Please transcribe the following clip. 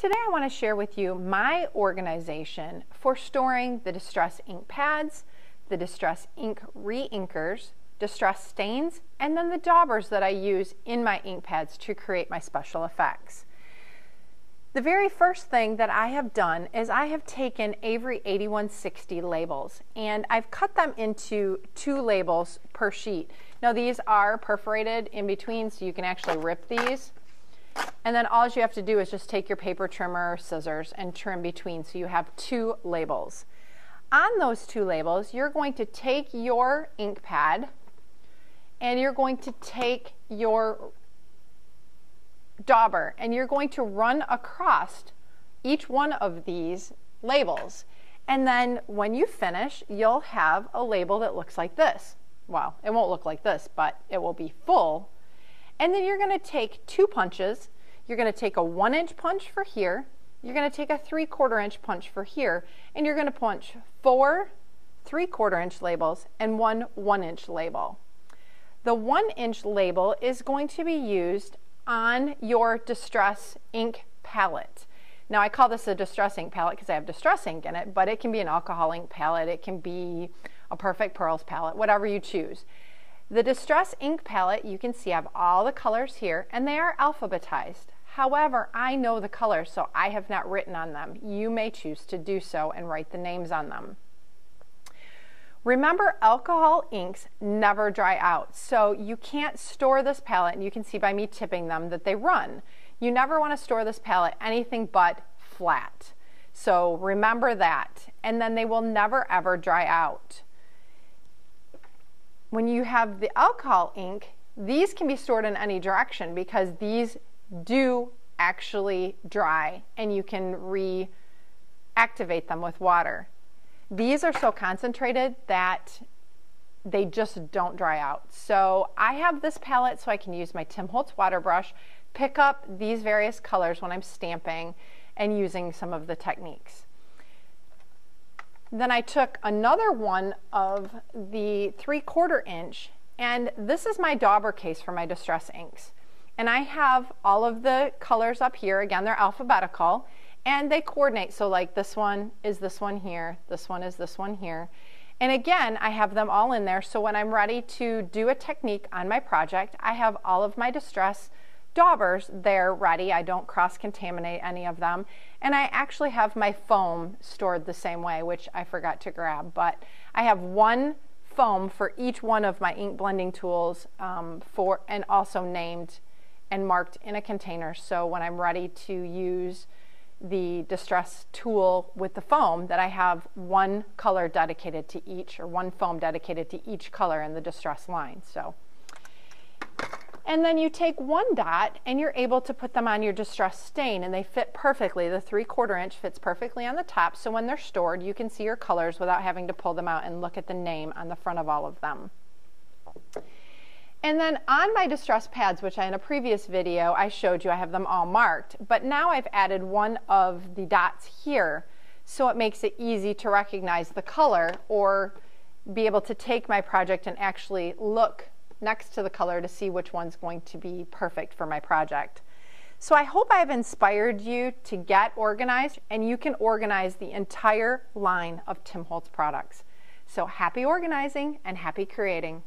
Today I want to share with you my organization for storing the Distress ink pads, the Distress ink re-inkers, Distress stains, and then the daubers that I use in my ink pads to create my special effects. The very first thing that I have done is I have taken Avery 8160 labels and I've cut them into 2 labels per sheet. Now these are perforated in between, so you can actually rip these. And then all you have to do is just take your paper trimmer or scissors and trim between, so you have 2 labels. On those 2 labels, you're going to take your ink pad and you're going to take your dauber and you're going to run across each one of these labels. And then when you finish, you'll have a label that looks like this. Well, it won't look like this, but it will be full. And then you're going to take 2 punches. You're going to take a 1-inch punch for here. You're going to take a 3/4 inch punch for here. And you're going to punch 4 3/4 inch labels and 1 1-inch label. The 1-inch label is going to be used on your Distress ink palette. Now I call this a Distress ink palette because I have Distress ink in it, but it can be an alcohol ink palette, it can be a Perfect Pearls palette, whatever you choose. The Distress ink palette, you can see I have all the colors here and they are alphabetized. However, I know the colors, so I have not written on them. You may choose to do so and write the names on them. Remember, alcohol inks never dry out, so you can't store this palette, and you can see by me tipping them that they run. You never want to store this palette anything but flat. So remember that, and then they will never ever dry out. When you have the alcohol ink, these can be stored in any direction because these do actually dry and you can reactivate them with water. These are so concentrated that they just don't dry out. So I have this palette so I can use my Tim Holtz water brush, pick up these various colors when I'm stamping and using some of the techniques. Then I took another one of the 3/4 inch, and this is my dauber case for my Distress inks. And I have all of the colors up here. Again, they're alphabetical, and they coordinate. So like this one is this one here, this one is this one here. And again, I have them all in there, so when I'm ready to do a technique on my project, I have all of my Distress daubers there ready. I don't cross-contaminate any of them. And I actually have my foam stored the same way, which I forgot to grab, but I have 1 foam for each one of my ink blending tools and also named and marked in a container, so when I'm ready to use the Distress tool with the foam, that I have 1 color dedicated to each, or 1 foam dedicated to each color in the Distress line. So, and then you take 1 dot and you're able to put them on your Distress stain, and they fit perfectly. The 3/4 inch fits perfectly on the top, so when they're stored you can see your colors without having to pull them out and look at the name on the front of all of them. And then on my Distress pads, which in a previous video I showed you, I have them all marked, but now I've added one of the dots here, so it makes it easy to recognize the color or be able to take my project and actually look next to the color to see which one's going to be perfect for my project. So I hope I've inspired you to get organized, and you can organize the entire line of Tim Holtz products. So happy organizing and happy creating.